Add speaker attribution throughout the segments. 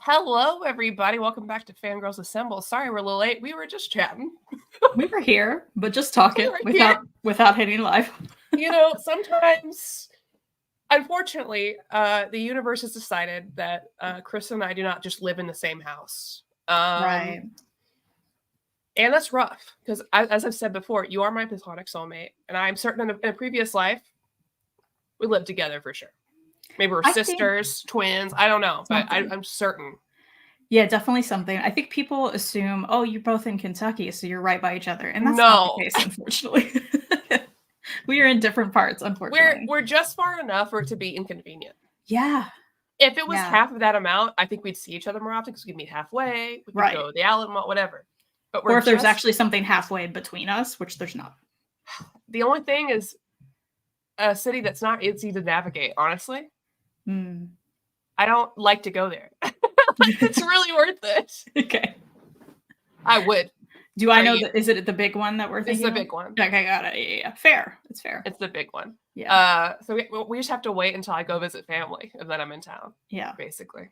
Speaker 1: Hello, everybody. Welcome back to Fangirlz Assemble. Sorry we're a little late. We were just chatting.
Speaker 2: We were here, but just talking without hitting live.
Speaker 1: Sometimes, unfortunately, the universe has decided that Kristan and I do not just live in the same house.
Speaker 2: Right.
Speaker 1: And that's rough because, as I've said before, you are my platonic soulmate. And I'm certain in a previous life, we lived together for sure. Maybe we're sisters, twins. I don't know, but I'm certain.
Speaker 2: Yeah, definitely something. I think people assume, oh, you're both in Kentucky, so you're right by each other. And that's not the case, unfortunately. We are in different parts, unfortunately.
Speaker 1: We're just far enough for it to be inconvenient.
Speaker 2: Yeah.
Speaker 1: If it was half of that amount, I think we'd see each other more often because we could meet halfway. We could go to the Alamo, whatever. But
Speaker 2: or if there's actually something halfway between us, which there's not.
Speaker 1: The only thing is a city that's not easy to navigate, honestly. I don't like to go there. It's really worth it.
Speaker 2: Okay.
Speaker 1: I would.
Speaker 2: Do I know is it the big one that we're thinking?
Speaker 1: It's the big one.
Speaker 2: Okay, got it. Yeah. Fair. It's fair.
Speaker 1: It's the big one.
Speaker 2: Yeah.
Speaker 1: So we just have to wait until I go visit family and then I'm in town.
Speaker 2: Yeah.
Speaker 1: Basically.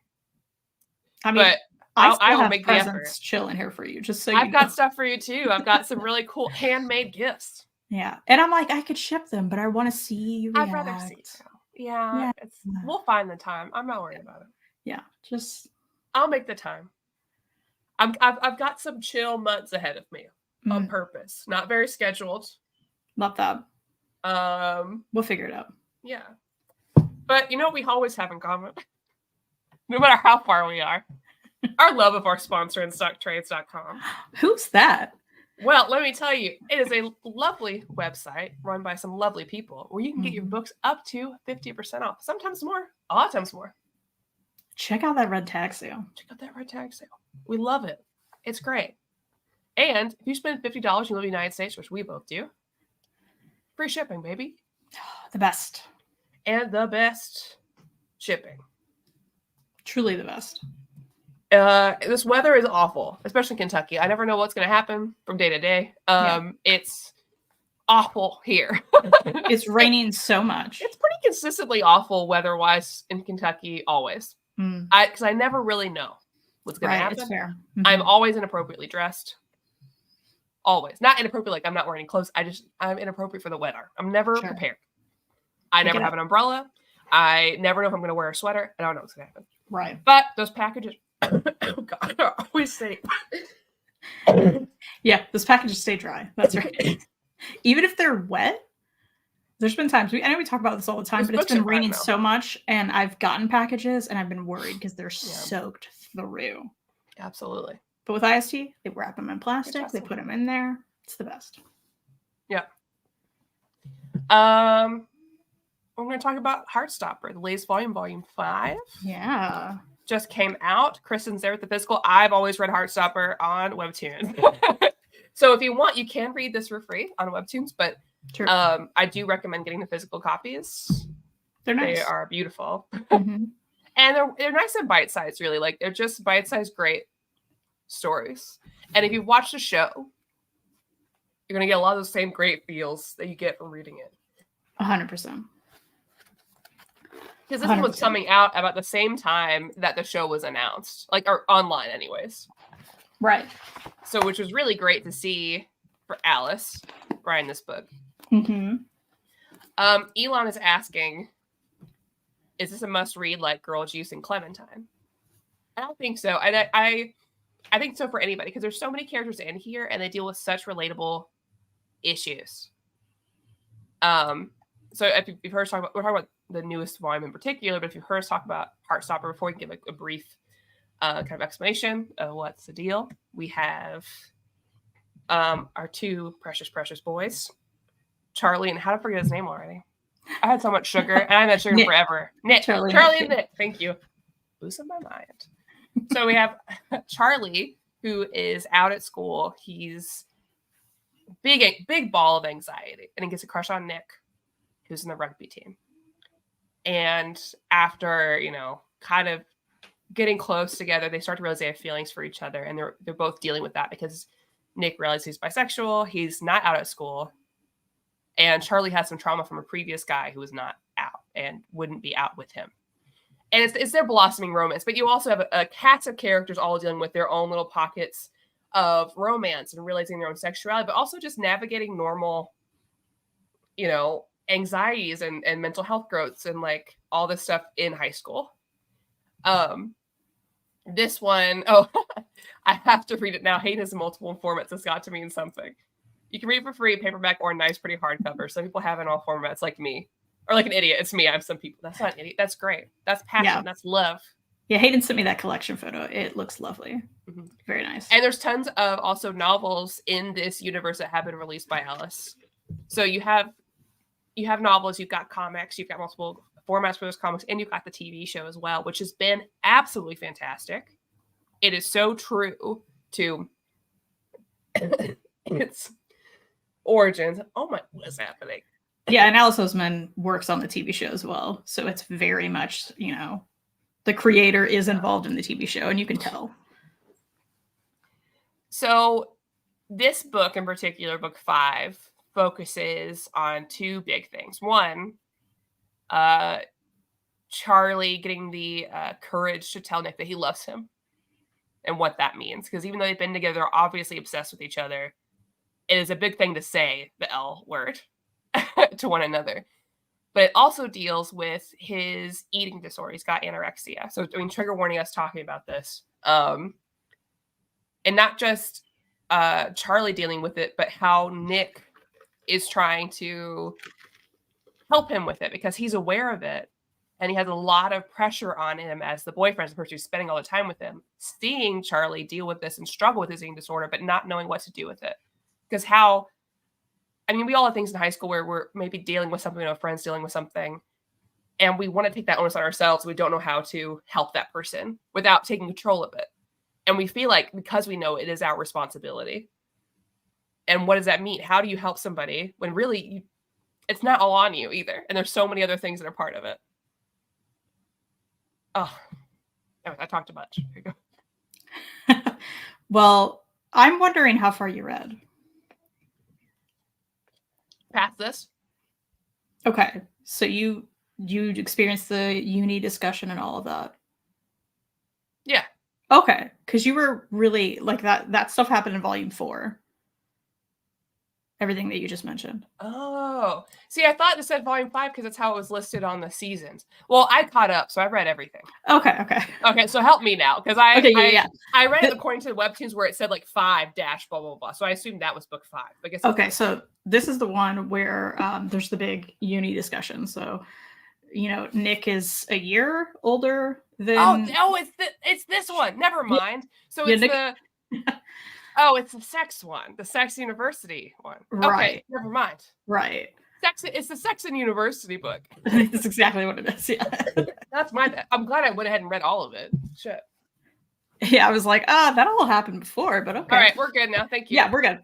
Speaker 2: I mean,
Speaker 1: but I will make the effort.
Speaker 2: Chilling here for you, just so
Speaker 1: I've got stuff for you too. I've got some really cool handmade gifts.
Speaker 2: Yeah. And I'm like, I could ship them, but I want to see you react.
Speaker 1: I'd rather see you. Yeah. We'll find the time. I'm not worried about it.
Speaker 2: Yeah.
Speaker 1: I'll make the time. I've got some chill months ahead of me on purpose. Not very scheduled.
Speaker 2: Love that. We'll figure it out.
Speaker 1: Yeah. But you know what we always have in common? No matter how far we are. Our love of our sponsor, InStockTrades.com.
Speaker 2: Who's that?
Speaker 1: Well, let me tell you, it is a lovely website run by some lovely people where you can get your books up to 50% off. Sometimes more, a lot of times more.
Speaker 2: Check out that red tag sale.
Speaker 1: We love it. It's great. And if you spend $50 and you live in the United States, which we both do, free shipping, baby.
Speaker 2: The best.
Speaker 1: And the best shipping.
Speaker 2: Truly the best.
Speaker 1: This weather is awful, especially in Kentucky. I never know what's going to happen from day to day. It's awful here.
Speaker 2: It's raining so much.
Speaker 1: It's pretty consistently awful weather-wise in Kentucky always. Because I never really know what's going to happen.
Speaker 2: It's fair.
Speaker 1: I'm always inappropriately dressed. Always. Not inappropriate like I'm not wearing clothes. I'm inappropriate for the weather. I'm never prepared. I never have an umbrella. I never know if I'm going to wear a sweater. I don't know what's going to happen.
Speaker 2: Right.
Speaker 1: But those packages... oh, God. I always say...
Speaker 2: Yeah, those packages stay dry. That's right. Even if they're wet, there's been times, I know we talk about this all the time, but it's been raining so much, and I've gotten packages, and I've been worried because they're soaked through.
Speaker 1: Absolutely.
Speaker 2: But with IST, they wrap them in plastic, they put them in there. It's the best.
Speaker 1: Yeah. We're going to talk about Heartstopper, the latest volume 5.
Speaker 2: Yeah.
Speaker 1: Just came out. Kristan's there with the physical. I've always read Heartstopper on Webtoons. So if you want, you can read this for free on Webtoons, but I do recommend getting the physical copies.
Speaker 2: They're nice.
Speaker 1: They are beautiful. And they're nice and bite-sized, really. Like, they're just bite-sized, great stories. And if you watch the show, you're going to get a lot of the same great feels that you get from reading it.
Speaker 2: 100%.
Speaker 1: Because this was coming out about the same time that the show was announced. Like, or online, anyways.
Speaker 2: Right.
Speaker 1: So, which was really great to see for Alice writing this book. Elon is asking, is this a must-read like Girl Juice and Clementine? I don't think so. And I think so for anybody, because there's so many characters in here, and they deal with such relatable issues. So if you've heard us talk about, we're talking about the newest volume in particular, but if you've heard us talk about Heartstopper before, we can give a brief kind of explanation of what's the deal. We have our two precious boys, Charlie, and how to forget his name already. I had so much sugar, and I haven't had sugar forever. Nick. Charlie and Nick. Thank you. Losing my mind. So we have Charlie, who is out at school. He's big ball of anxiety, and he gets a crush on Nick, who's in the rugby team. And after, kind of getting close together, they start to realize they have feelings for each other, and they're both dealing with that because Nick realizes he's bisexual. He's not out at school. And Charlie has some trauma from a previous guy who was not out and wouldn't be out with him. And it's their blossoming romance, but you also have a cast of characters all dealing with their own little pockets of romance and realizing their own sexuality, but also just navigating normal, anxieties and mental health growths and like all this stuff in high school. This one, I have to read it now. Hate has multiple formats. It's got to mean something. You can read it for free, paperback or nice, pretty hardcover. Some people have it in all formats, like me. Or like an idiot. It's me. I have some people. That's not an idiot. That's great. That's passion. Yeah. That's love.
Speaker 2: Yeah, Hayden sent me that collection photo. It looks lovely. Mm-hmm. Very nice.
Speaker 1: And there's tons of also novels in this universe that have been released by Alice. So you have novels, you've got comics, you've got multiple formats for those comics, and you've got the TV show as well, which has been absolutely fantastic. It is so true to its origins. Oh my, what is happening?
Speaker 2: Yeah, and Alice Oseman works on the TV show as well. So it's very much, the creator is involved in the TV show, and you can tell.
Speaker 1: So this book in particular, book 5, focuses on 2 big things. One, Charlie getting the courage to tell Nick that he loves him and what that means. Because even though they've been together, they're obviously obsessed with each other. It is a big thing to say the L word to one another. But it also deals with his eating disorder. He's got anorexia. So, trigger warning us talking about this. And not just Charlie dealing with it, but how Nick is trying to help him with it because he's aware of it. And he has a lot of pressure on him as the boyfriend, the person who's spending all the time with him, seeing Charlie deal with this and struggle with his eating disorder, but not knowing what to do with it. Because we all have things in high school where we're maybe dealing with something, friends dealing with something, and we want to take that onus on ourselves. We don't know how to help that person without taking control of it. And we feel like because we know it is our responsibility. And what does that mean? How do you help somebody when really it's not all on you either? And there's so many other things that are part of it. Oh, I talked too much. Here you
Speaker 2: go. Well, I'm wondering how far you read.
Speaker 1: Past this.
Speaker 2: Okay, so you experienced the uni discussion and all of that.
Speaker 1: Yeah.
Speaker 2: Okay, because you were really like that stuff happened in volume 4. Everything that you just mentioned.
Speaker 1: Oh, see, I thought it said volume 5 because that's how it was listed on the seasons. Well, I caught up, so I've read everything.
Speaker 2: Okay.
Speaker 1: So help me now, because I read it
Speaker 2: the
Speaker 1: according to the webtoons where it said like 5 dash blah blah blah. So I assumed that was book 5. I guess.
Speaker 2: Okay, so this is the one where there's the big uni discussion. So, Nick is a year older than.
Speaker 1: It's this one. Never mind. So it's the. Oh, it's the sex one, the sex university one.
Speaker 2: Right.
Speaker 1: Okay, never mind.
Speaker 2: Right.
Speaker 1: It's the sex and university book.
Speaker 2: That's exactly what it is. Yeah.
Speaker 1: That's I'm glad I went ahead and read all of it. Shit.
Speaker 2: Yeah, I was like, that all happened before, but okay.
Speaker 1: All right, we're good now. Thank you.
Speaker 2: Yeah, we're good.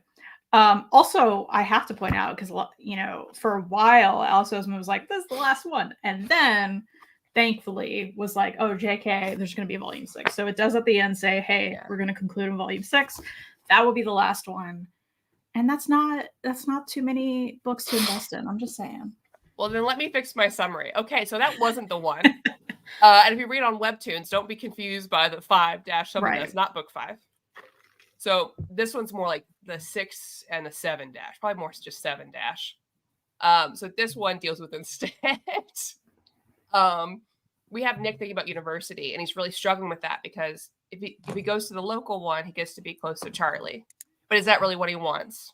Speaker 2: Also, I have to point out, because, for a while, Alice Oseman was like, this is the last one. And then, thankfully, was like, oh, JK, there's going to be a volume 6. So it does at the end say, hey, we're going to conclude in volume 6. That will be the last one. And that's not too many books to invest in. I'm just saying.
Speaker 1: Well, then let me fix my summary. Okay, so that wasn't the one. And if you read on webtoons, don't be confused by the 5 dash something. That's not book 5. So this one's more like the 6 and the 7 dash, probably more just 7 dash. So this one deals with instead. We have Nick thinking about university, and he's really struggling with that because if he goes to the local one, he gets to be close to Charlie. But is that really what he wants?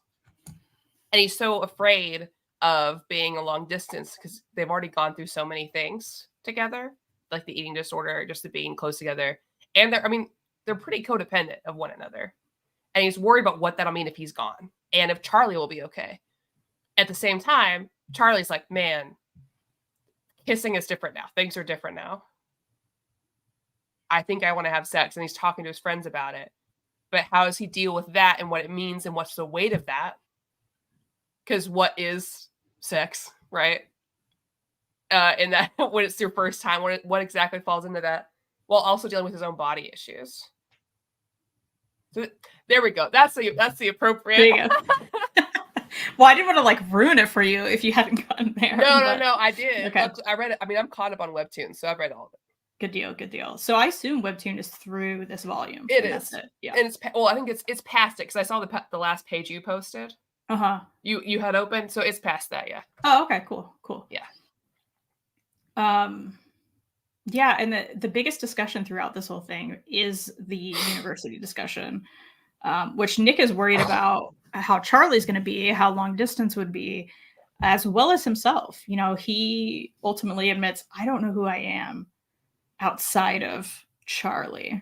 Speaker 1: And he's so afraid of being a long distance because they've already gone through so many things together, like the eating disorder, just the being close together. And they're pretty codependent of one another. And he's worried about what that'll mean if he's gone and if Charlie will be okay. At the same time, Charlie's like, man, kissing is different now. Things are different now. I think I want to have sex. And he's talking to his friends about it. But how does he deal with that and what it means and what's the weight of that? Because what is sex, right? And that when it's your first time, what exactly falls into that? While also dealing with his own body issues. So there we go. That's the appropriate.
Speaker 2: There you go. Well, I didn't want to ruin it for you if you hadn't gotten there.
Speaker 1: No, I did.
Speaker 2: Okay.
Speaker 1: I read it. I'm caught up on webtoons, so I've read all of it.
Speaker 2: Good deal. Good deal. So I assume Webtoon is through this volume.
Speaker 1: It
Speaker 2: and
Speaker 1: is.
Speaker 2: That's it. Yeah.
Speaker 1: And I think it's past it because I saw the last page you posted. You had open, so it's past that. Yeah.
Speaker 2: Oh, okay. Cool.
Speaker 1: Yeah.
Speaker 2: Yeah, and the biggest discussion throughout this whole thing is the university discussion, which Nick is worried about how Charlie's going to be, how long distance would be, as well as himself. You know, he ultimately admits, I don't know who I am outside of Charlie,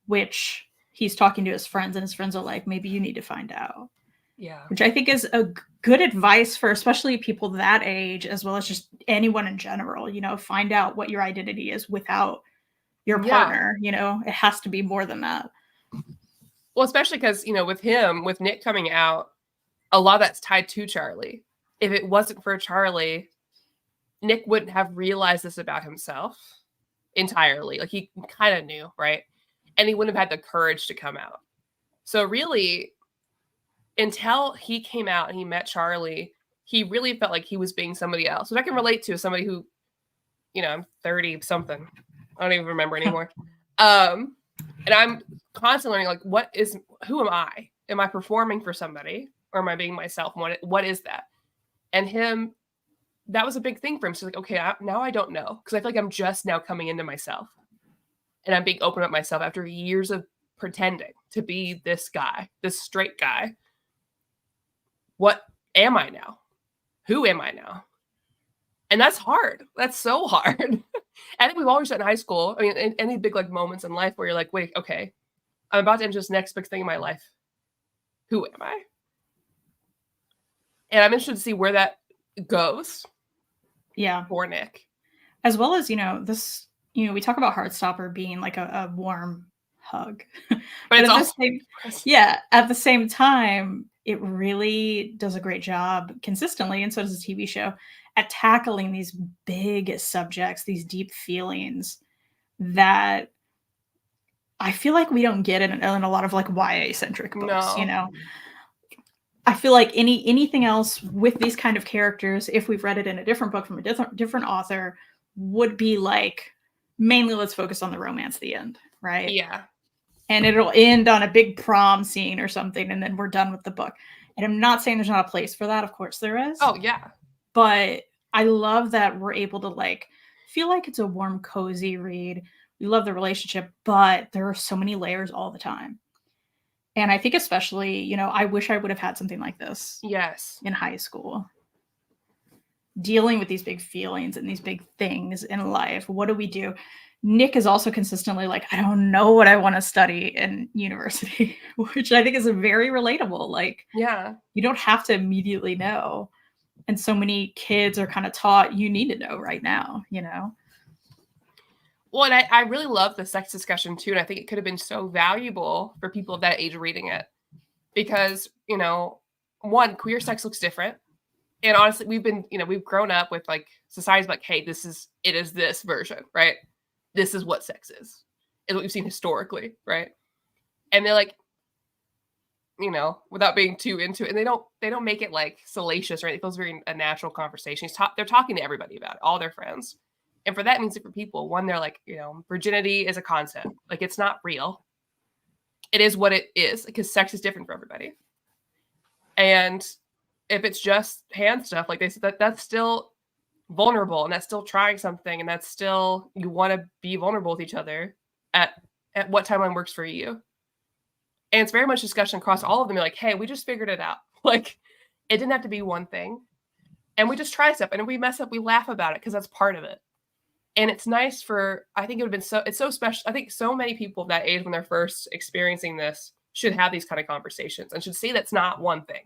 Speaker 2: which he's talking to his friends, and his friends are like, maybe you need to find out.
Speaker 1: Yeah.
Speaker 2: Which I think is a good advice for especially people that age, as well as just anyone in general. You know, find out what your identity is without your partner. You know, it has to be more than that.
Speaker 1: Well, especially because, you know, with Nick coming out, a lot of that's tied to Charlie. If it wasn't for Charlie, Nick wouldn't have realized this about himself entirely. Like, he kind of knew, right? And he wouldn't have had the courage to come out. So really, until he came out and he met Charlie, he really felt like he was being somebody else, which I can relate to as somebody who, you know, I'm 30 something. I don't even remember anymore. And I'm constantly learning, like, who am I? Am I performing for somebody, or am I being myself? What is that? And that was a big thing for him. So like, okay, now I don't know, because I feel like I'm just now coming into myself, and I'm being open up myself after years of pretending to be this guy, this straight guy. What am I now? Who am I now? And that's hard. That's so hard. I think we've always done in high school. I mean, in any big like moments in life where you're like, wait, okay, I'm about to enter this next big thing in my life. Who am I? And I'm interested to see where that goes.
Speaker 2: Yeah.
Speaker 1: For Nick.
Speaker 2: As well as, you know, this, you know, we talk about Heartstopper being like a warm hug.
Speaker 1: But it's also
Speaker 2: at the same time, it really does a great job consistently, and so does the TV show, at tackling these big subjects, these deep feelings that I feel like we don't get in a lot of like YA-centric books, you know? I feel like anything else with these kind of characters, if we've read it in a different book from a different author, would be like, mainly let's focus on the romance at the end, right?
Speaker 1: Yeah.
Speaker 2: And it'll end on a big prom scene or something, and then we're done with the book. And I'm not saying there's not a place for that. Of course there is.
Speaker 1: Oh, yeah.
Speaker 2: But I love that we're able to like feel like it's a warm, cozy read. We love the relationship, but there are so many layers all the time. And I think especially, you know, I wish I would have had something like this.
Speaker 1: Yes.
Speaker 2: In high school. Dealing with these big feelings and these big things in life. What do we do? Nick is also consistently like, I don't know what I want to study in university, which I think is very relatable. Like,
Speaker 1: yeah,
Speaker 2: you don't have to immediately know. And so many kids are kind of taught, you need to know right now, you know?
Speaker 1: Well, and I really love the sex discussion too. And I think it could have been so valuable for people of that age reading it. Because, you know, one, queer sex looks different. And honestly, we've grown up with like society's like, hey, it is this version, right? This is what sex is what we've seen historically, right? And they're like, you know, without being too into it, and they don't make it like salacious, right? It feels very a natural conversation. They're talking to everybody about it, all their friends. And for that means different people. One, they're like, you know, virginity is a concept. Like, it's not real. It is what it is, because sex is different for everybody. And if it's just hand stuff, like they said, that's still vulnerable, and that's still trying something, and that's still, you want to be vulnerable with each other at what timeline works for you. And it's very much discussion across all of them. You're like, hey, we just figured it out. Like, it didn't have to be one thing. And we just try stuff, and if we mess up, we laugh about it, because that's part of it. And it's nice I think it would have been it's so special. I think so many people of that age, when they're first experiencing this, should have these kind of conversations and should see that's not one thing.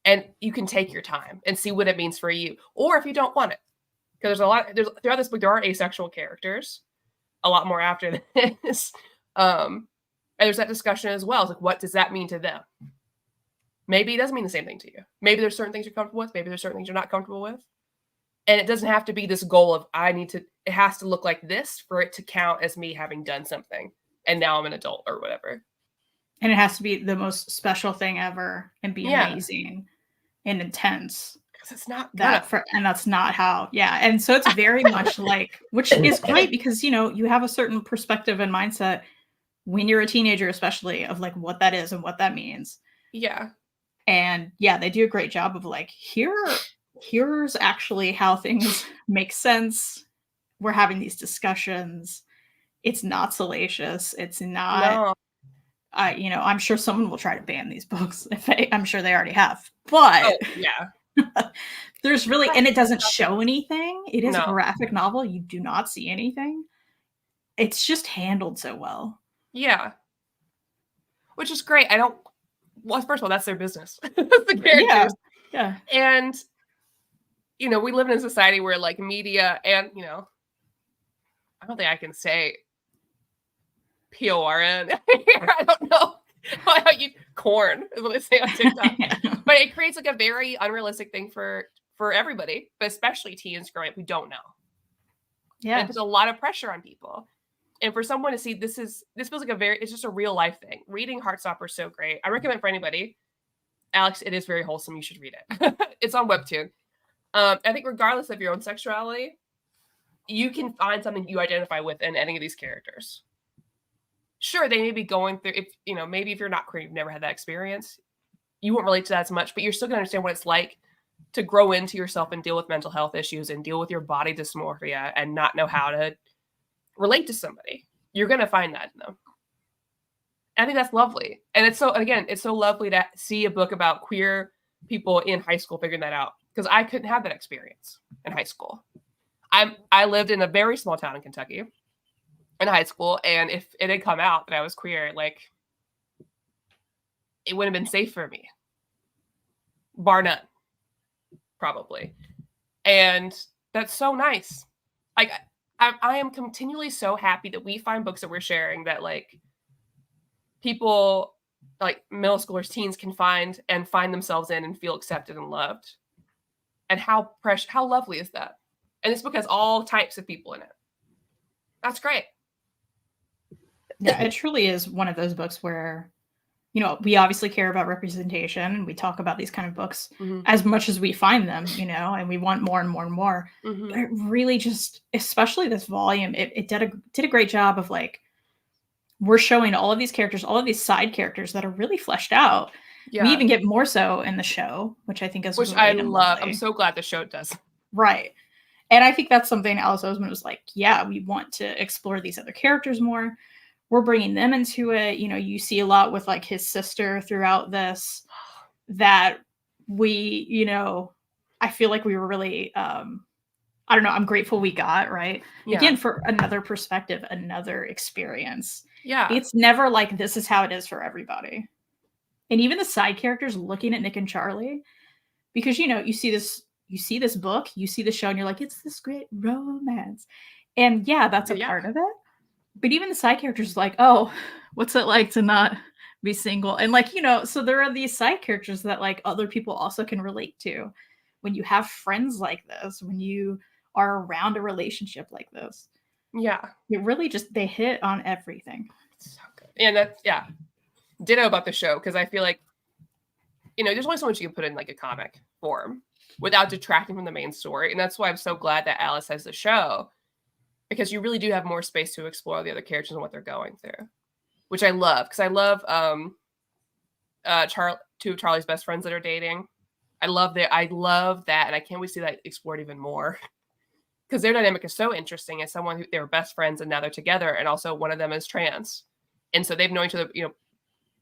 Speaker 1: And you can take your time and see what it means for you. Or if you don't want it. Because throughout this book, there are asexual characters. A lot more after this. And there's that discussion as well. It's like, what does that mean to them? Maybe it doesn't mean the same thing to you. Maybe there's certain things you're comfortable with. Maybe there's certain things you're not comfortable with. And it doesn't have to be this goal of, it has to look like this for it to count as me having done something. And now I'm an adult or whatever.
Speaker 2: And it has to be the most special thing ever and be amazing and intense.
Speaker 1: because it's not
Speaker 2: and that's not how. Yeah, and so it's very much like, which is great because you have a certain perspective and mindset when you're a teenager, especially, of like what that is and what that means.
Speaker 1: Yeah.
Speaker 2: And yeah, they do a great job of like, here's actually how things make sense. We're having these discussions. It's not salacious. It's not. I'm sure someone will try to ban these books. I'm sure they already have. But there's really, and it doesn't show anything. It is a graphic novel. You do not see anything. It's just handled so well.
Speaker 1: Yeah. Which is great. Well, first of all, that's their business. The characters.
Speaker 2: Yeah.
Speaker 1: And, we live in a society where like media and, I don't think I can say PORN. I don't know how you corn is what they say on TikTok. But it creates like a very unrealistic thing for everybody, but especially teens growing up who don't know.
Speaker 2: Yeah.
Speaker 1: And there's a lot of pressure on people. And for someone to see this feels like it's just a real life thing. Reading Heartstopper is so great. I recommend for anybody. Alex, it is very wholesome. You should read it. It's on Webtoon. I think regardless of your own sexuality, you can find something you identify with in any of these characters. Sure, they may be going through, maybe if you're not queer, you've never had that experience, you won't relate to that as much, but you're still going to understand what it's like to grow into yourself and deal with mental health issues and deal with your body dysmorphia and not know how to relate to somebody. You're going to find that in them. I think that's lovely. And it's so lovely to see a book about queer people in high school figuring that out, because I couldn't have that experience in high school. I lived in a very small town in Kentucky in high school, and if it had come out that I was queer, like, it wouldn't have been safe for me, bar none, probably. And that's so nice. Like, I am continually so happy that we find books that we're sharing that like people like middle schoolers, teens can find themselves in and feel accepted and loved. And how lovely is that? And this book has all types of people in it. That's great.
Speaker 2: Yeah, it truly is one of those books where, we obviously care about representation and we talk about these kind of books as much as we find them, and we want more and more and more. Mm-hmm. But it really just, especially this volume, it did a great job of like, we're showing all of these characters, all of these side characters that are really fleshed out. Yeah. We even get more so in the show, which I think is
Speaker 1: I love. I'm so glad the show does.
Speaker 2: Right. And I think that's something Alice Oseman was like, yeah, we want to explore these other characters more. We're bringing them into it. You see a lot with like his sister throughout this that we, I feel like we were really, I don't know, I'm grateful we got, right? Yeah. Again, for another perspective, another experience.
Speaker 1: Yeah.
Speaker 2: It's never like this is how it is for everybody. And even the side characters looking at Nick and Charlie, because, you see this book, you see the show and you're like, it's this great romance. And yeah, that's a part of it. But even the side characters like, oh, what's it like to not be single? And like, so there are these side characters that like other people also can relate to when you have friends like this, when you are around a relationship like this.
Speaker 1: Yeah.
Speaker 2: It really just, they hit on everything.
Speaker 1: It's so good. And that's, ditto about the show, because I feel like, there's only so much you can put in like a comic form without detracting from the main story. And that's why I'm so glad that Alice has the show, because you really do have more space to explore the other characters and what they're going through, which I love, because I love two of Charlie's best friends that are dating. I love that, and I can't wait to see that explored even more, because their dynamic is so interesting. As someone who they were best friends and now they're together, and also one of them is trans, and so they've known each other,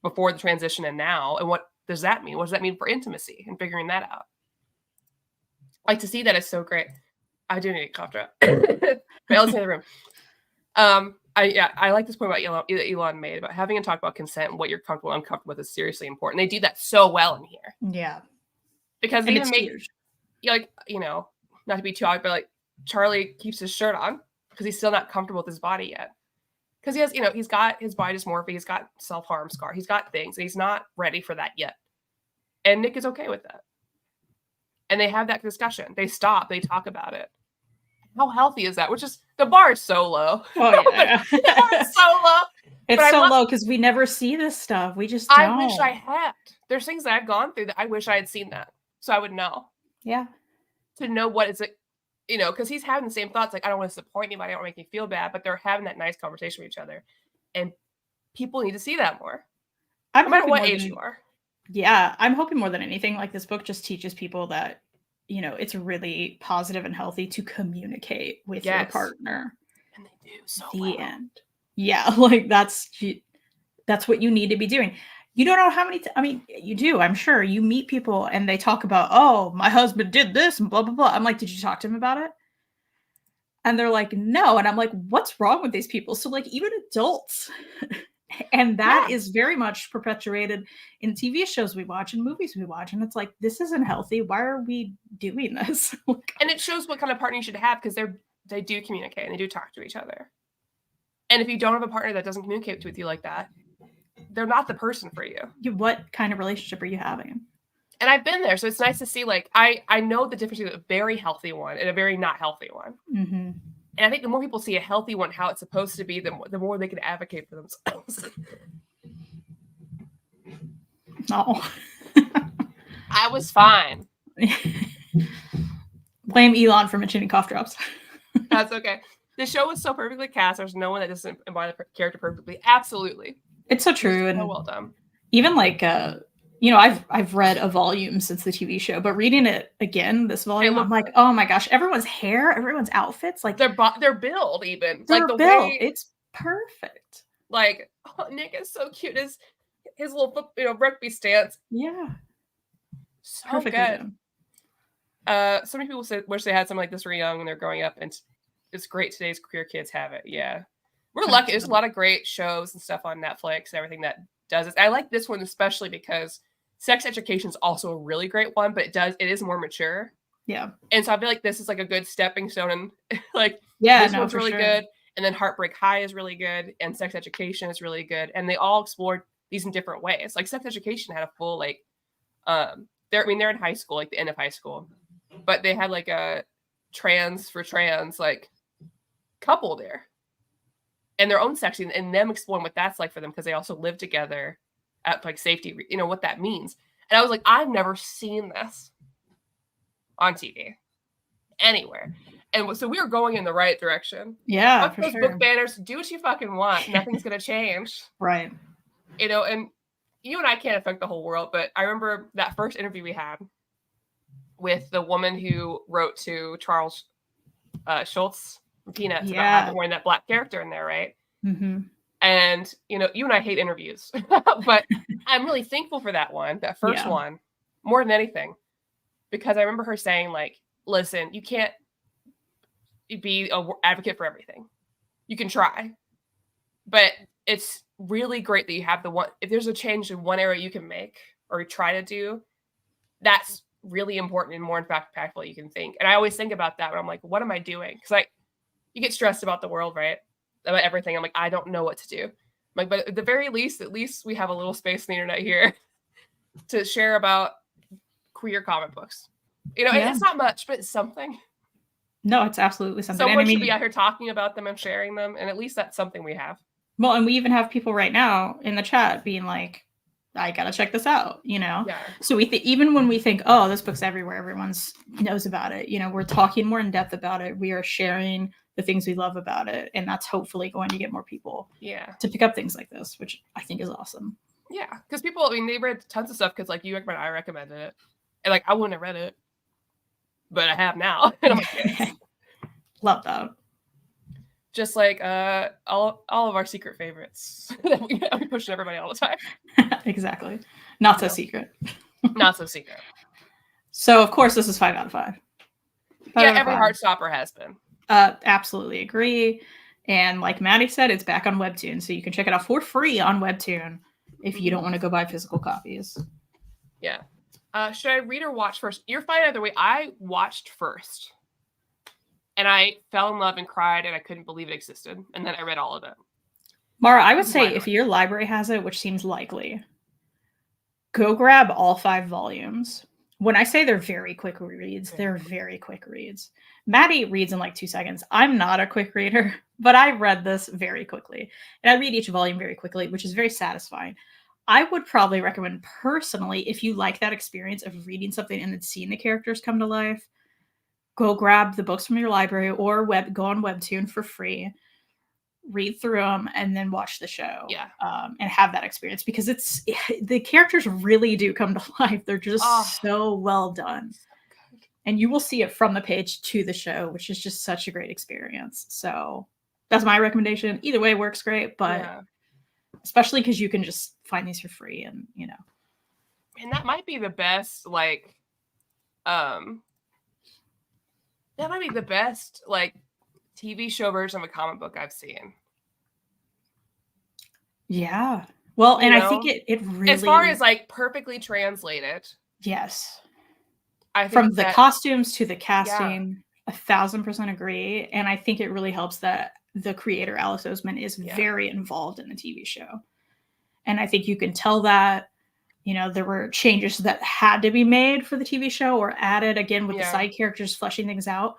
Speaker 1: before the transition and now. And what does that mean? What does that mean for intimacy and figuring that out? Like, to see that is so great. I do need a cough drop. But Ellen's in the room. I like this point about Elon made about having to talk about consent and what you're comfortable and uncomfortable with is seriously important. They do that so well in here.
Speaker 2: Yeah.
Speaker 1: Because they even make, not to be too obvious, but like Charlie keeps his shirt on because he's still not comfortable with his body yet. Because he has, he's got his body dysmorphia, he's got self-harm scar, he's got things, and he's not ready for that yet. And Nick is okay with that. And they have that discussion. They stop, they talk about it. How healthy is that? Which is, the bar is so low.
Speaker 2: Oh, yeah.
Speaker 1: The bar is so low.
Speaker 2: It's so low because we never see this stuff. We just don't.
Speaker 1: I wish I had. There's things that I've gone through that I wish I had seen that, so I would know.
Speaker 2: Yeah.
Speaker 1: To know what is it, you know, because he's having the same thoughts. Like, I don't want to disappoint anybody. I don't want to make me feel bad. But they're having that nice conversation with each other. And people need to see that more. No matter what age you are.
Speaker 2: Yeah. I'm hoping more than anything, like this book just teaches people that, you know, it's really positive and healthy to communicate with your partner.
Speaker 1: And they do so
Speaker 2: the end. Yeah. Like that's what you need to be doing. You don't know how many, I mean, you do, I'm sure. You meet people and they talk about, oh, my husband did this and blah, blah, blah. I'm like, did you talk to him about it? And they're like, no. And I'm like, what's wrong with these people? So like even adults. And that is very much perpetuated in TV shows we watch and movies we watch. And it's like, this isn't healthy. Why are we doing this?
Speaker 1: And it shows what kind of partner you should have, because they do communicate and they do talk to each other. And if you don't have a partner that doesn't communicate with you like that, they're not the person for you.
Speaker 2: What kind of relationship are you having?
Speaker 1: And I've been there. So it's nice to see, like, I know the difference between a very healthy one and a very not healthy one.
Speaker 2: Mm-hmm.
Speaker 1: And I think the more people see a healthy one, how it's supposed to be, the more they can advocate for themselves.
Speaker 2: No.
Speaker 1: I was fine.
Speaker 2: Blame Elon for mentioning cough drops.
Speaker 1: That's okay. The show was so perfectly cast. There's no one that doesn't embody the character perfectly. Absolutely.
Speaker 2: It's so true. And
Speaker 1: so well done.
Speaker 2: Even like, you know, I've read a volume since the TV show, but reading it again, this volume, I'm like, oh my gosh, everyone's hair, everyone's outfits, like
Speaker 1: their build, even
Speaker 2: like the build, it's perfect.
Speaker 1: Like, oh, Nick is so cute. His little, you know, rugby stance.
Speaker 2: Yeah,
Speaker 1: so perfect good. So many people wish they had something like this when they're young when they're growing up, and it's great today's queer kids have it. Yeah, we're lucky. There's a lot of great shows and stuff on Netflix and everything that does it. I like this one especially because sex education is also a really great one, but it is more mature.
Speaker 2: Yeah.
Speaker 1: And so I feel like this is like a good stepping stone, and like,
Speaker 2: yeah,
Speaker 1: this one's really good. And then Heartbreak High is really good, and Sex Education is really good. And they all explored these in different ways. Like Sex Education had a full, like, they're in high school, like the end of high school, but they had like a trans like couple there and their own section, and them exploring what that's like for them, because they also live together at like safety, you know, what that means. And I was like, I've never seen this on TV anywhere. And so we were going in the right direction.
Speaker 2: Yeah,
Speaker 1: fuck those book banners. Do what you fucking want. Nothing's gonna change.
Speaker 2: Right.
Speaker 1: You know, and you and I can't affect the whole world, but I remember that first interview we had with the woman who wrote to Charles Schultz from Peanuts about having wearing that black character in there, right?
Speaker 2: Mm-hmm.
Speaker 1: And, you know, you and I hate interviews, but I'm really thankful for that one, that first one, more than anything, because I remember her saying, like, listen, you can't be an advocate for everything. You can try, but it's really great that you have the one. If there's a change in one area you can make or try to do, that's really important and more impactful you can think. And I always think about that when I'm like, what am I doing? Because like, you get stressed about the world, right? About everything. I'm like, I don't know what to do. I'm like, but at the very least, at least we have a little space on the internet here to share about queer comic books. You know, and it's not much, but it's something.
Speaker 2: No, it's absolutely something.
Speaker 1: Someone should be out here talking about them and sharing them, and at least that's something we have.
Speaker 2: Well, and we even have people right now in the chat being like, I gotta check this out, you know?
Speaker 1: Yeah.
Speaker 2: So we even when we think, oh, this book's everywhere, everyone knows about it, you know, we're talking more in depth about it. We are sharing the things we love about it. And that's hopefully going to get more people to pick up things like this, which I think is awesome.
Speaker 1: Yeah. Because people, I mean, they read tons of stuff because like you recommended, I recommended it. And like, I wouldn't have read it, but I have now. And I'm like, yes.
Speaker 2: Love that.
Speaker 1: Just like all of our secret favorites that we pushing everybody all the time.
Speaker 2: Exactly. Not so secret.
Speaker 1: Not so secret.
Speaker 2: So of course this is 5 out of 5.
Speaker 1: Every Heartstopper has been.
Speaker 2: Absolutely agree. And like Maddie said, it's back on Webtoon, so you can check it out for free on Webtoon if you don't want to go buy physical copies.
Speaker 1: Yeah. Should I read or watch first? You're fine either way. I watched first. And I fell in love and cried, and I couldn't believe it existed. And then I read all of it.
Speaker 2: Mara, I would say if your library has it, which seems likely, go grab all 5 volumes. When I say they're very quick reads, they're very quick reads. Maddie reads in like 2 seconds. I'm not a quick reader, but I read this very quickly. And I read each volume very quickly, which is very satisfying. I would probably recommend personally, if you like that experience of reading something and then seeing the characters come to life, go grab the books from your library or go on Webtoon for free, read through them, and then watch the show.
Speaker 1: Yeah.
Speaker 2: And have that experience, because the characters really do come to life. They're just so well done. And you will see it from the page to the show, which is just such a great experience. So that's my recommendation. Either way works great, but especially because you can just find these for free, and
Speaker 1: And that might be the best, like, TV show version of a comic book I've seen.
Speaker 2: Yeah. Well, and I think it really,
Speaker 1: as far as like perfectly translated.
Speaker 2: Yes.
Speaker 1: I think
Speaker 2: from the costumes to the casting, 1,000% agree. And I think it really helps that the creator, Alice Oseman, is very involved in the TV show. And I think you can tell that, there were changes that had to be made for the TV show or added again with the side characters fleshing things out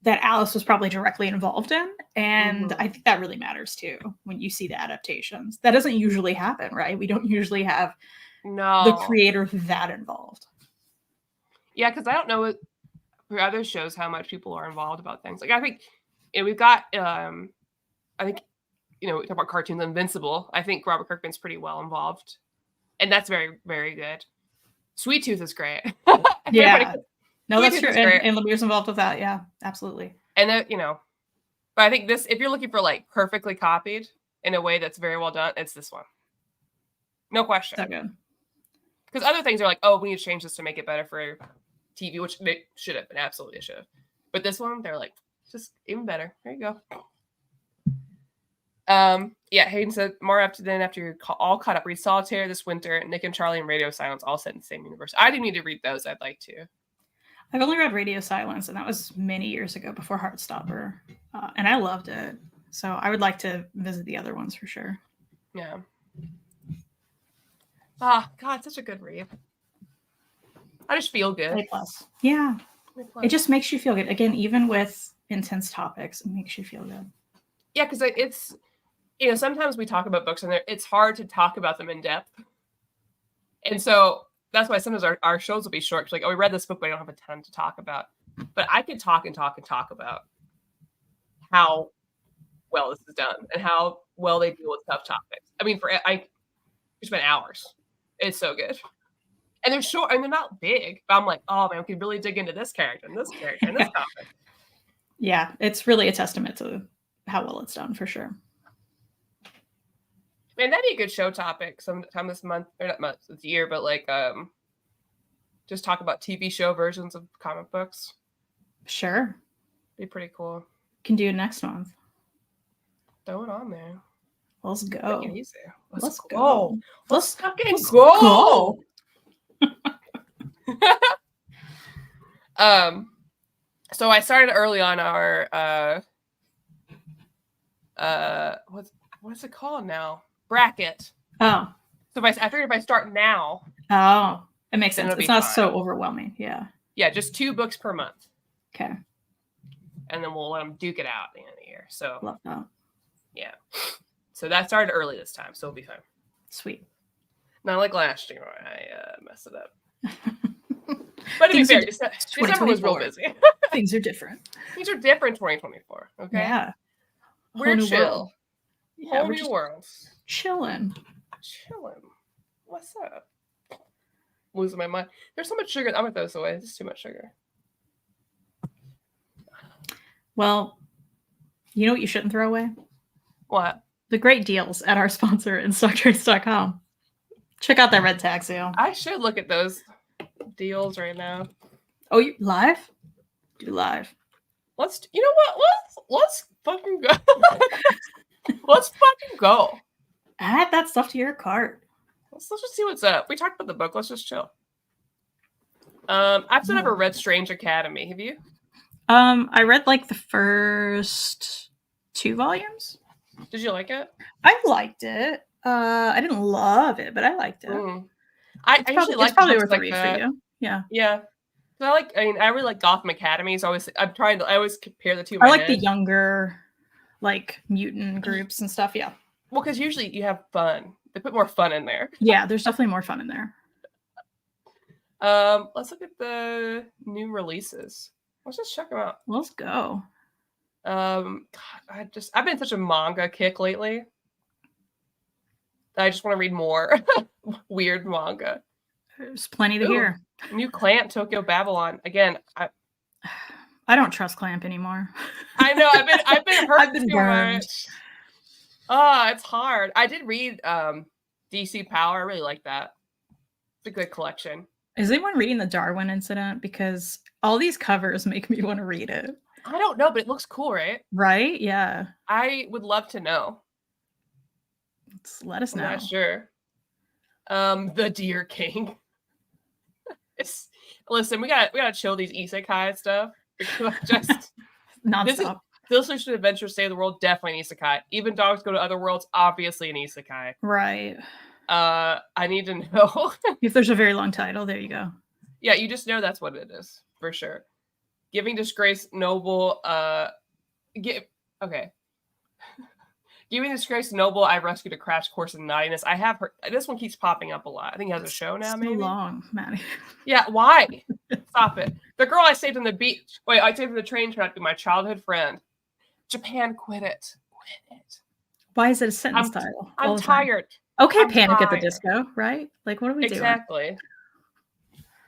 Speaker 2: that Alice was probably directly involved in. And I think that really matters too when you see the adaptations. That doesn't usually happen, right? We don't usually have the creator that involved.
Speaker 1: Yeah, because I don't know for other shows how much people are involved about things. Like I think we've got I think we talk about cartoons, Invincible. I think Robert Kirkman's pretty well involved. And that's very, very good. Sweet Tooth is great.
Speaker 2: Yeah. No, that's true. And Lemire's involved with that. Yeah, absolutely.
Speaker 1: And but I think if you're looking for like perfectly copied in a way that's very well done, it's this one. No question.
Speaker 2: So good.
Speaker 1: Because other things are like, oh, we need to change this to make it better for TV, which they should have been. Absolutely should have. But this one, they're like, just even better. There you go. Hayden said, more after you're all caught up, read Solitaire this winter, Nick and Charlie and Radio Silence, all set in the same universe. I didn't need to read those. I'd like to.
Speaker 2: I've only read Radio Silence, and that was many years ago before Heartstopper, and I loved it. So I would like to visit the other ones for sure.
Speaker 1: Yeah. God, such a good read. I just feel good.
Speaker 2: A+. Yeah. A+. It just makes you feel good. Again, even with intense topics, it makes you feel good.
Speaker 1: Yeah, because it's, sometimes we talk about books and it's hard to talk about them in depth. And so that's why sometimes our shows will be short. It's like, we read this book, but I don't have a ton to talk about. But I could talk and talk and talk about how well this is done and how well they deal with tough topics. I mean, I spent hours. It's so good. And they're short, and they're not big. But I'm like, oh man, we could really dig into this character and this character and this topic.
Speaker 2: Yeah, it's really a testament to how well it's done for sure.
Speaker 1: Man, that'd be a good show topic sometime this month, or not month, this year, but like just talk about TV show versions of comic books.
Speaker 2: Sure.
Speaker 1: Be pretty cool.
Speaker 2: Can do it next month.
Speaker 1: Throw it on there.
Speaker 2: Let's go.
Speaker 1: Take it easy.
Speaker 2: Let's go.
Speaker 1: Let's fucking go. So I started early on our what's it called now? Bracket.
Speaker 2: Oh.
Speaker 1: So I figured if I start now.
Speaker 2: Oh, it makes sense. It's not so overwhelming. Yeah.
Speaker 1: Yeah, just 2 books per month.
Speaker 2: Okay.
Speaker 1: And then we'll let them duke it out at the end of the year. So
Speaker 2: love that.
Speaker 1: Yeah. So that started early this time, so it'll be fine.
Speaker 2: Sweet.
Speaker 1: Not like last year, I messed it up. But to be fair, December was real busy.
Speaker 2: Things are different.
Speaker 1: Things are different 2024. Okay.
Speaker 2: Yeah.
Speaker 1: We're chill.
Speaker 2: World. Yeah,
Speaker 1: whole new world.
Speaker 2: Chilling.
Speaker 1: What's up? Losing my mind. There's so much sugar. I'm gonna throw this away. It's too much sugar.
Speaker 2: Well, you know what you shouldn't throw away?
Speaker 1: What?
Speaker 2: The great deals at our sponsor, InStockTrades.com. Check out that red tag sale.
Speaker 1: I should look at those deals right now.
Speaker 2: Oh, you live? Do live.
Speaker 1: You know what? Let's fucking go. Let's fucking go.
Speaker 2: Add that stuff to your cart.
Speaker 1: Let's just see what's up. We talked about the book. Let's just chill. I've still never read Strange Academy. Have you?
Speaker 2: I read like the first 2 volumes.
Speaker 1: Did you like it?
Speaker 2: I liked it. I didn't love it, but I liked it.
Speaker 1: It's
Speaker 2: probably worth a read for you. Yeah.
Speaker 1: Yeah. I really like Gotham Academy. So I always compare the two.
Speaker 2: I like the younger, like mutant groups and stuff. Yeah.
Speaker 1: Well, because usually you have fun. They put more fun in there.
Speaker 2: Yeah, there's definitely more fun in there.
Speaker 1: Let's look at the new releases. Let's just check them out.
Speaker 2: Let's go.
Speaker 1: God, I've been such a manga kick lately. I just want to read more weird manga.
Speaker 2: There's plenty to hear.
Speaker 1: New Clamp, Tokyo Babylon. Again,
Speaker 2: I don't trust Clamp anymore.
Speaker 1: I know. I've been hurt
Speaker 2: I've been
Speaker 1: too
Speaker 2: burned.
Speaker 1: much. Oh, it's hard. I did read DC Power. I really like that. It's a good collection.
Speaker 2: Is anyone reading the Darwin Incident? Because all these covers make me want to read it.
Speaker 1: I don't know, but it looks cool, right?
Speaker 2: Right? Yeah.
Speaker 1: I would love to know.
Speaker 2: Let us know.
Speaker 1: I'm not sure. The Deer King. Listen, we gotta chill these isekai stuff. Just
Speaker 2: nonstop.
Speaker 1: This Solution Adventure Save the World, definitely an isekai. Even Dogs Go to Other Worlds, obviously an isekai.
Speaker 2: Right.
Speaker 1: I need to know.
Speaker 2: If there's a very long title, there you go.
Speaker 1: Yeah, you just know that's what it is, for sure. Giving Disgrace Noble, okay. Giving Disgrace Noble, I rescued a crash course in naughtiness. I have heard, this one keeps popping up a lot. I think it has a show now, maybe?
Speaker 2: So long, Maddie.
Speaker 1: Yeah, why? Stop it. The girl I saved on the beach. Wait, I saved on the train track to my childhood friend. Japan, quit it. Quit it.
Speaker 2: Why is it a sentence title?
Speaker 1: I'm tired.
Speaker 2: Okay, Panic at the Disco, right? Like, what are we doing?
Speaker 1: Exactly.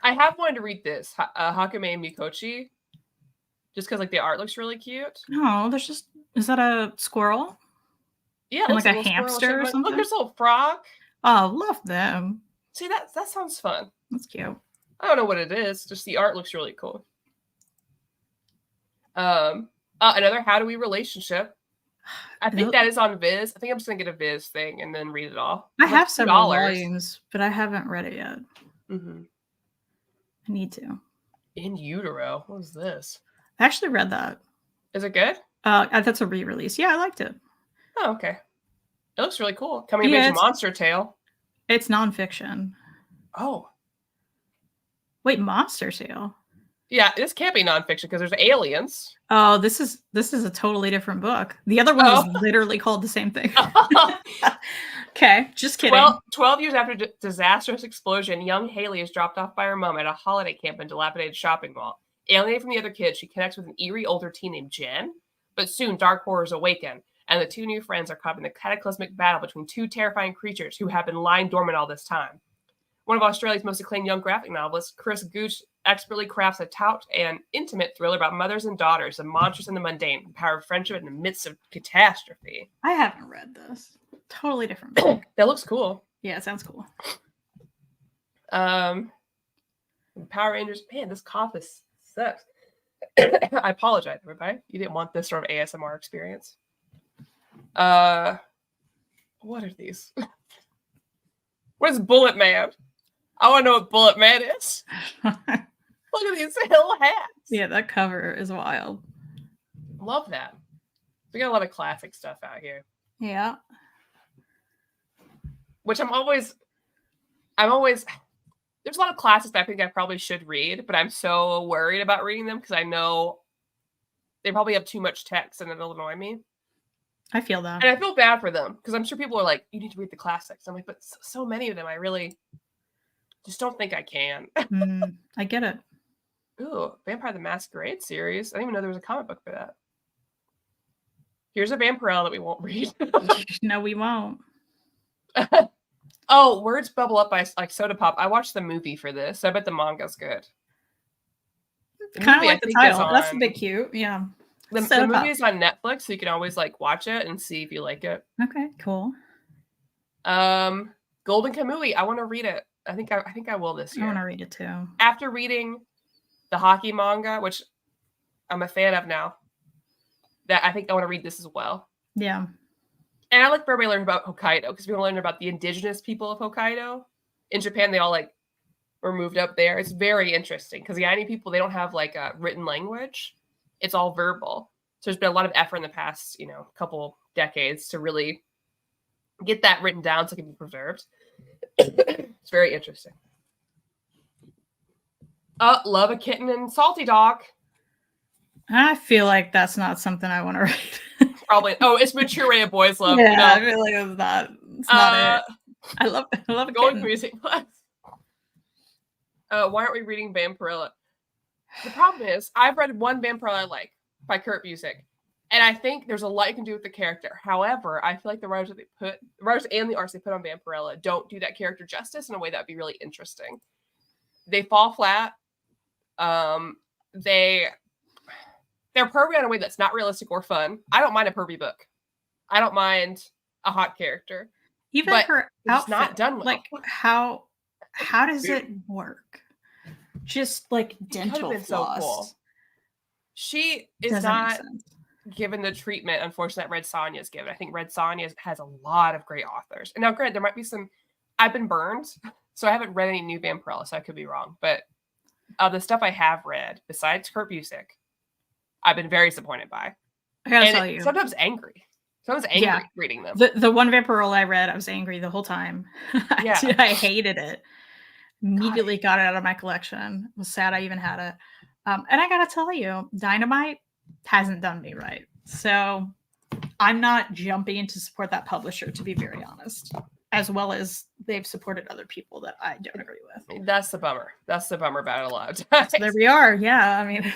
Speaker 1: I have wanted to read this, Hakume Mikochi, just because like the art looks really cute.
Speaker 2: No, there's just, is that a squirrel?
Speaker 1: Yeah,
Speaker 2: and like a hamster or something.
Speaker 1: Look, there's a little frog.
Speaker 2: Oh, love them.
Speaker 1: See, that sounds fun.
Speaker 2: That's cute.
Speaker 1: I don't know what it is. Just the art looks really cool. Another How Do We relationship. I think that is on Viz. I think I'm just gonna get a Viz thing and then read it all.
Speaker 2: I have several volumes, but I haven't read it yet.
Speaker 1: Mm-hmm.
Speaker 2: I need to.
Speaker 1: In Utero. What is this?
Speaker 2: I actually read that.
Speaker 1: Is it good?
Speaker 2: That's a re-release. Yeah, I liked it.
Speaker 1: Oh, okay. It looks really cool. Coming of Age Monster Tale.
Speaker 2: It's nonfiction.
Speaker 1: Oh.
Speaker 2: Wait, Monster Tale?
Speaker 1: Yeah, this can't be nonfiction because there's aliens.
Speaker 2: Oh, this is a totally different book. The other one is literally called the same thing. Okay, just kidding.
Speaker 1: 12 years after disastrous explosion, young Haley is dropped off by her mom at a holiday camp in a dilapidated shopping mall. Alienated from the other kids, she connects with an eerie older teen named Jen, but soon dark horrors awaken, and the two new friends are caught in a cataclysmic battle between two terrifying creatures who have been lying dormant all this time. One of Australia's most acclaimed young graphic novelists, Chris Gooch, expertly crafts a taut and intimate thriller about mothers and daughters, the monstrous and the mundane, the power of friendship in the midst of catastrophe.
Speaker 2: I haven't read this. Totally different book.
Speaker 1: That looks cool.
Speaker 2: Yeah, it sounds cool.
Speaker 1: Power Rangers. Man, this cough sucks. I apologize, everybody. You didn't want this sort of ASMR experience. What are these? What is Bullet Man? I want to know what Bullet Man is. Look at these little hats.
Speaker 2: Yeah, that cover is wild.
Speaker 1: Love that. We got a lot of classic stuff out here.
Speaker 2: Yeah.
Speaker 1: Which I'm always there's a lot of classics that I think I probably should read, but I'm so worried about reading them because I know they probably have too much text and it'll annoy me.
Speaker 2: I feel that.
Speaker 1: And I feel bad for them because I'm sure people are like, you need to read the classics. I'm like, but so many of them, I really just don't think I can.
Speaker 2: I get it.
Speaker 1: Ooh, Vampire the Masquerade series. I didn't even know there was a comic book for that. Here's a Vampirella that we won't read.
Speaker 2: No, we won't.
Speaker 1: Oh, Words Bubble Up by like Soda Pop. I watched the movie for this. So I bet the manga's good.
Speaker 2: Kind of like the title. That's a bit cute. Yeah.
Speaker 1: The movie is on Netflix, so you can always like watch it and see if you like it.
Speaker 2: Okay, cool.
Speaker 1: Golden Kamui. I want to read it. I think I will this year.
Speaker 2: I want to read it too.
Speaker 1: After reading the hockey manga, which I'm a fan of now, that I think I want to read this as well.
Speaker 2: Yeah.
Speaker 1: And I like for everybody to learn about Hokkaido because we want to learn about the indigenous people of Hokkaido. In Japan, they all like were moved up there. It's very interesting because the Ainu people, they don't have like a written language. It's all verbal. So there's been a lot of effort in the past, couple decades to really get that written down so it can be preserved. It's very interesting. Love a Kitten and Salty Dog.
Speaker 2: I feel like that's not something I want to read.
Speaker 1: Probably. Oh, it's mature way of boys love.
Speaker 2: Yeah, I feel like it's not it. I love a
Speaker 1: Going
Speaker 2: kitten.
Speaker 1: for Music Plus. Why aren't we reading Vampirella? The problem is, I've read one Vampirella I like by Kurt Busiek, and I think there's a lot you can do with the character. However, I feel like the writers and the artists they put on Vampirella don't do that character justice in a way that would be really interesting. They fall flat. They're pervy in a way that's not realistic or fun. I don't mind a pervy book. I don't mind a hot character.
Speaker 2: Even
Speaker 1: but
Speaker 2: her
Speaker 1: it's
Speaker 2: outfit,
Speaker 1: not done well.
Speaker 2: Like how does it work? Just like dental floss. So cool.
Speaker 1: She is not given the treatment, unfortunately, that Red Sonja is given. I think Red Sonja has a lot of great authors. And now, granted, there might be some. I've been burned, so I haven't read any new Vampirella, so I could be wrong. But the stuff I have read, besides Kurt Busiek, I've been very disappointed by.
Speaker 2: I gotta tell you,
Speaker 1: sometimes angry. Sometimes angry reading them.
Speaker 2: The one Vampirella I read, I was angry the whole time. I hated it. Immediately got it out of my collection. Was sad I even had it. And I gotta tell you, Dynamite hasn't done me right. So I'm not jumping in to support that publisher, to be very honest. As well as they've supported other people that I don't agree with.
Speaker 1: That's the bummer. That's the bummer about it a lot of times.
Speaker 2: So there we are. Yeah, I mean.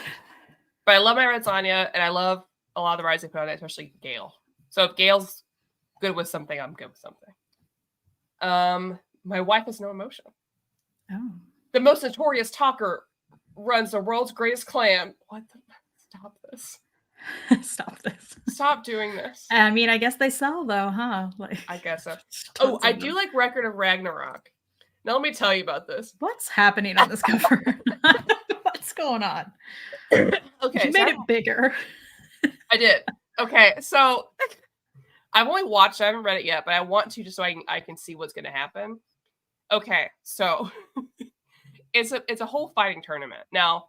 Speaker 1: But I love my Red Sonja, and I love a lot of the writers they put on it, especially Gale. So if Gale's good with something, I'm good with something. My wife has no emotion.
Speaker 2: Oh.
Speaker 1: The most notorious talker runs the world's greatest clan. What the? Stop this.
Speaker 2: Stop this.
Speaker 1: Stop doing this.
Speaker 2: I mean, I guess they sell though, huh? Like,
Speaker 1: I guess so. Oh, I do like Record of Ragnarok. Now let me tell you about this.
Speaker 2: What's happening on this cover? What's going on?
Speaker 1: Okay.
Speaker 2: You made it bigger.
Speaker 1: I did. Okay, so I've only watched it. I haven't read it yet, but I want to just so I can see what's going to happen. Okay, so it's a whole fighting tournament. Now,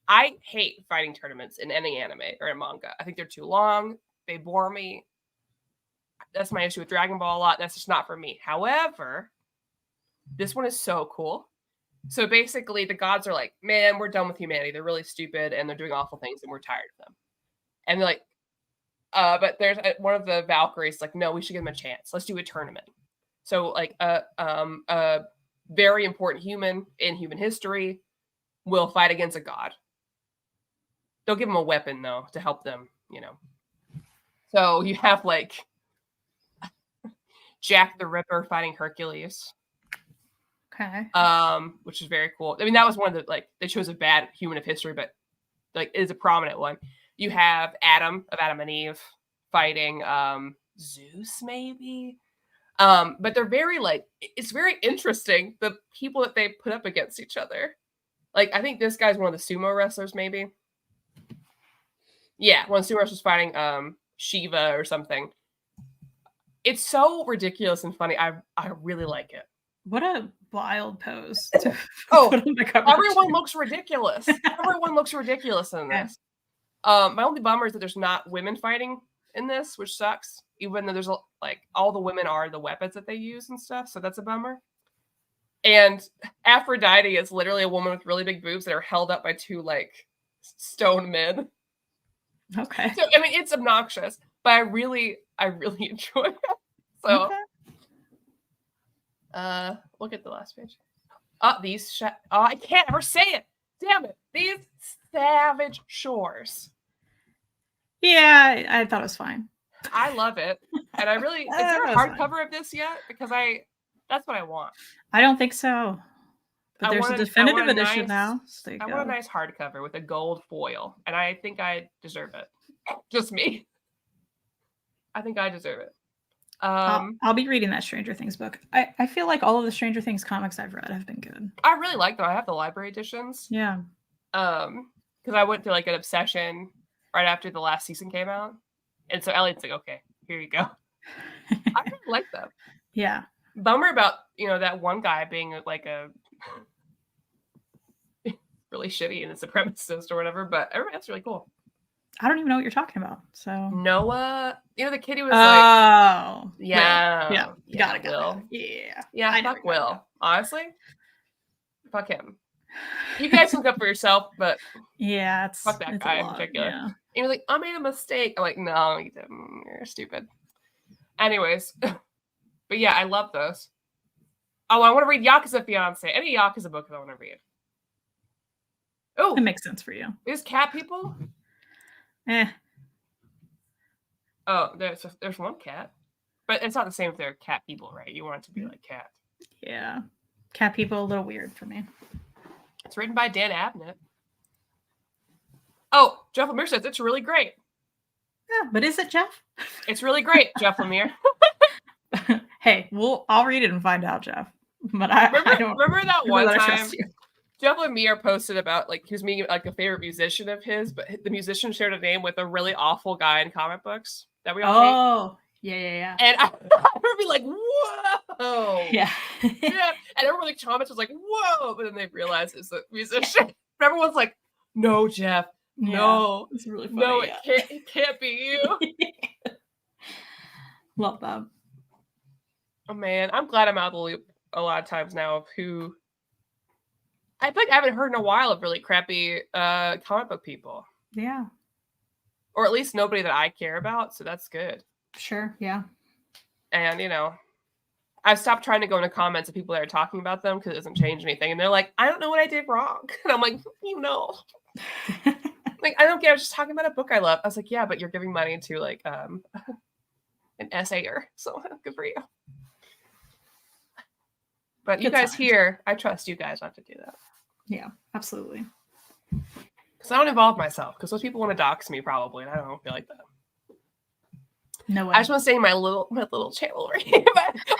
Speaker 1: I hate fighting tournaments in any anime or in manga. I think they're too long. They bore me. That's my issue with Dragon Ball a lot. That's just not for me. However, this one is so cool. So basically, the gods are like, man, we're done with humanity. They're really stupid, and they're doing awful things, and we're tired of them. And they're like, but there's one of the Valkyries like, no, we should give them a chance. Let's do a tournament. So like a very important human in human history will fight against a god. They'll give them a weapon though to help them, So you have like Jack the Ripper fighting Hercules.
Speaker 2: Okay.
Speaker 1: Which is very cool. I mean, that was one of the they chose a bad human of history, but like it is a prominent one. You have Adam of Adam and Eve fighting Zeus, maybe. But they're very it's very interesting, the people that they put up against each other. Like, I think this guy's one of the sumo wrestlers, maybe. Yeah, one of the sumo wrestlers fighting Shiva or something. It's so ridiculous and funny. I really like it.
Speaker 2: What a wild pose.
Speaker 1: Everyone looks ridiculous. Everyone looks ridiculous in this. My only bummer is that there's not women fighting in this, which sucks. Even though there's all the women are the weapons that they use and stuff, so that's a bummer. And Aphrodite is literally a woman with really big boobs that are held up by two stone men.
Speaker 2: Okay.
Speaker 1: So I mean, it's obnoxious, but I really enjoy it. So, okay. Look at the last page. I can't ever say it. Damn it! These savage shores.
Speaker 2: Yeah, I thought it was fine.
Speaker 1: I love it, and I really. Is there a hardcover of this yet? Because that's what I want.
Speaker 2: I don't think so. But there's a definitive edition now. So
Speaker 1: I want a nice hardcover with a gold foil, and I think I deserve it. Just me. I think I deserve it.
Speaker 2: I'll be reading that Stranger Things book. I feel like all of the Stranger Things comics I've read have been good.
Speaker 1: I really like them. I have the library editions.
Speaker 2: Yeah.
Speaker 1: Because I went through an obsession right after the last season came out. And so Elliot's like, okay, here you go. I really like them.
Speaker 2: Yeah.
Speaker 1: Bummer about, that one guy being a really shitty and a supremacist or whatever, but everybody else is really cool.
Speaker 2: I don't even know what you're talking about. So
Speaker 1: Noah, the kid who was
Speaker 2: yeah.
Speaker 1: Got it.
Speaker 2: Will.
Speaker 1: Yeah, fuck Will. Honestly, fuck him. You guys look up for yourself, but fuck that guy in particular. Yeah. And you're like, I made a mistake. I'm like, no, you didn't. You're stupid. Anyways, but yeah, I love those. Oh, I want to read Yakuza Fiance. Any Yakuza book I want to read. Oh,
Speaker 2: it makes sense for you.
Speaker 1: Is cat people? Oh, there's one cat, but it's not the same if they're cat people, right? You want it to be like cat.
Speaker 2: Yeah, cat people a little weird for me.
Speaker 1: It's written by Dan Abnett. Oh, Jeff Lemire says it's really great.
Speaker 2: Yeah, but is it, Jeff?
Speaker 1: It's really great, Jeff Lemire.
Speaker 2: Hey, I'll read it and find out, Jeff. But I don't
Speaker 1: remember that one time Jeff Lemire posted about like he was meeting like a favorite musician of his, but the musician shared a name with a really awful guy in comic books that we all hate.
Speaker 2: Yeah.
Speaker 1: And I would be like, whoa.
Speaker 2: Yeah.
Speaker 1: Yeah. And everyone in the comments was like, whoa. But then they realized it's a musician. And everyone's like, no, Jeff. No.
Speaker 2: It's really funny.
Speaker 1: No, it can't be you.
Speaker 2: Love that.
Speaker 1: Oh man, I'm glad I'm out of the loop a lot of times now of who I feel like I haven't heard in a while of really crappy comic book people.
Speaker 2: Yeah.
Speaker 1: Or at least nobody that I care about, so that's good.
Speaker 2: Sure, yeah.
Speaker 1: And, I've stopped trying to go into comments of people that are talking about them because it doesn't change anything. And they're like, I don't know what I did wrong. And I'm like, Like, I don't get it. I was just talking about a book I love. I was like, yeah, but you're giving money to, like, an essayer. So good for you. But you guys here, I trust you guys not to do that.
Speaker 2: Yeah, absolutely.
Speaker 1: Because I don't involve myself. Because those people want to dox me probably, and I don't feel like that.
Speaker 2: No way.
Speaker 1: I just want to say my little channel right here.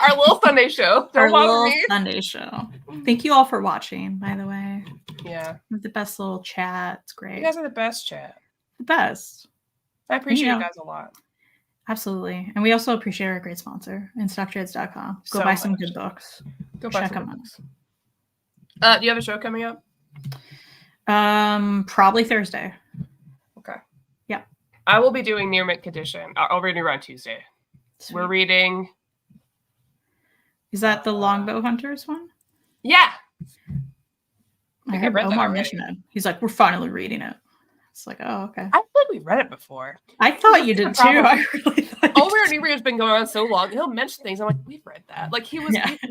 Speaker 1: Our little Sunday show. Don't bother me.
Speaker 2: Sunday show. Thank you all for watching, by the way.
Speaker 1: Yeah.
Speaker 2: The best little chat. It's great.
Speaker 1: You guys are the best chat.
Speaker 2: The best.
Speaker 1: I appreciate you guys a lot.
Speaker 2: Absolutely. And we also appreciate our great sponsor, InStockTrades.com. Go buy some good books.
Speaker 1: Go buy some books. Do you have a show coming up?
Speaker 2: Probably Thursday.
Speaker 1: Okay.
Speaker 2: Yeah.
Speaker 1: I will be doing Near Mint Condition. I'll read it on Tuesday. Sweet. We're reading.
Speaker 2: Is that the Longbow Hunters one?
Speaker 1: Yeah.
Speaker 2: I heard Omar mention it. He's like, we're finally reading it. It's like, oh, okay.
Speaker 1: I feel like we've read it before.
Speaker 2: I thought you did too. I really thought
Speaker 1: Our New Reader's been going on so long. He'll mention things. I'm like, we've read that. Like he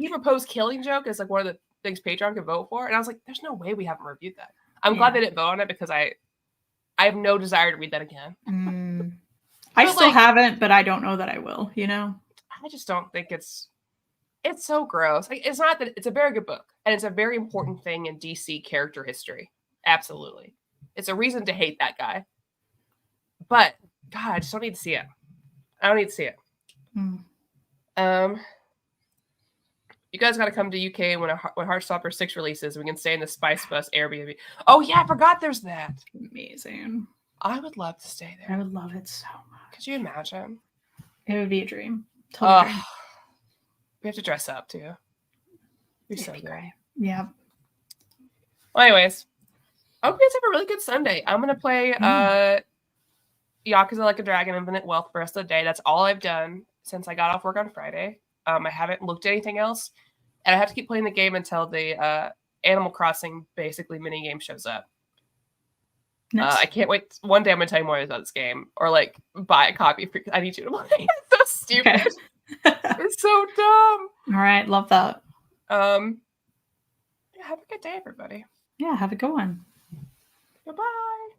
Speaker 1: proposed Killing Joke as like one of the things Patreon could vote for. And I was like, there's no way we haven't reviewed that. I'm glad they didn't vote on it because I have no desire to read that again.
Speaker 2: I still haven't, but I don't know that I will,
Speaker 1: I just don't think it's so gross. Like, it's not that it's a very good book and it's a very important thing in DC character history. Absolutely. It's a reason to hate that guy. But God, I just don't need to see it. I don't need to see it. You guys got to come to UK when Heartstopper 6 releases. We can stay in the Spice Bus Airbnb. Oh yeah, I forgot there's that.
Speaker 2: Amazing.
Speaker 1: I would love to stay there.
Speaker 2: I would love it so much.
Speaker 1: Could you imagine?
Speaker 2: It would be a dream. Totally.
Speaker 1: We have to dress up too. You're so great.
Speaker 2: Yeah.
Speaker 1: Well, anyways, I hope you guys have a really good Sunday. I'm gonna play Yakuza Like a Dragon Infinite Wealth for the rest of the day. That's all I've done since I got off work on Friday. I haven't looked at anything else, and I have to keep playing the game until the Animal Crossing basically mini game shows up. Nice. I can't wait. One day I'm gonna tell you more about this game, or like buy a copy. I need you to play. It's so stupid. It's so dumb.
Speaker 2: All right, love that.
Speaker 1: Yeah, have a good day, everybody.
Speaker 2: Yeah, have a good one.
Speaker 1: Goodbye.